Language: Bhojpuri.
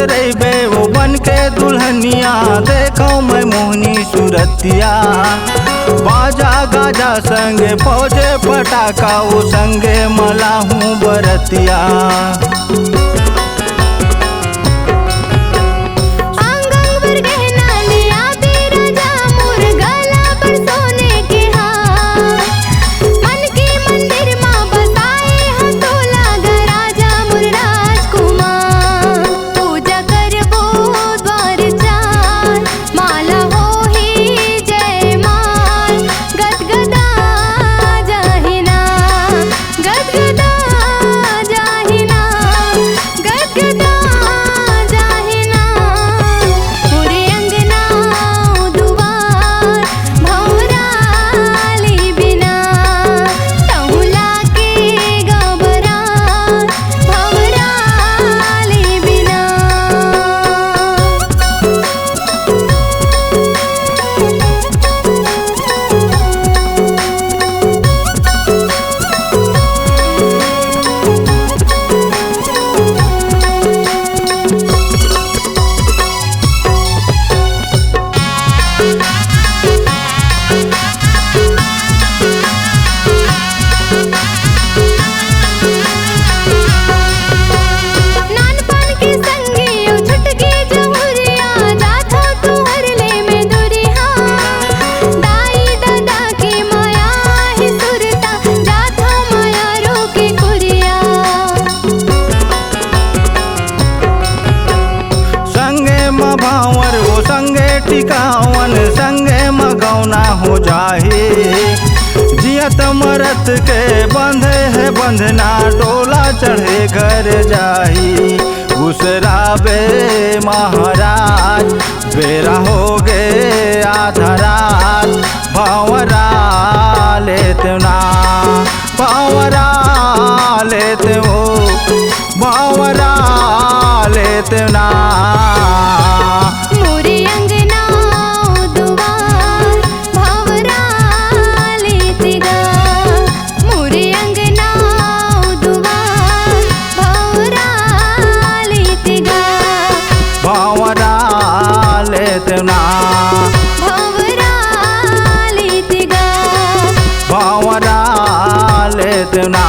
रही वो बन के दुल्हनिया, देखो मैं मोहनी सूरतिया। बाजा गाजा संगे फौजे पटाखा, वो संगे मला हूँ बरतिया। भावर वो संगे टिकावन, संगे मगौना हो जाही। जियत मरत के बंधे है बंधना, डोला चढ़े घर जाही। उसरा बे महाराज बेरा हो गे आधा रात, भावरा लेते ना भावरा लेते हो, भावरा लेते ना। लेतना भावरा लेते गा, भावरा लेतना।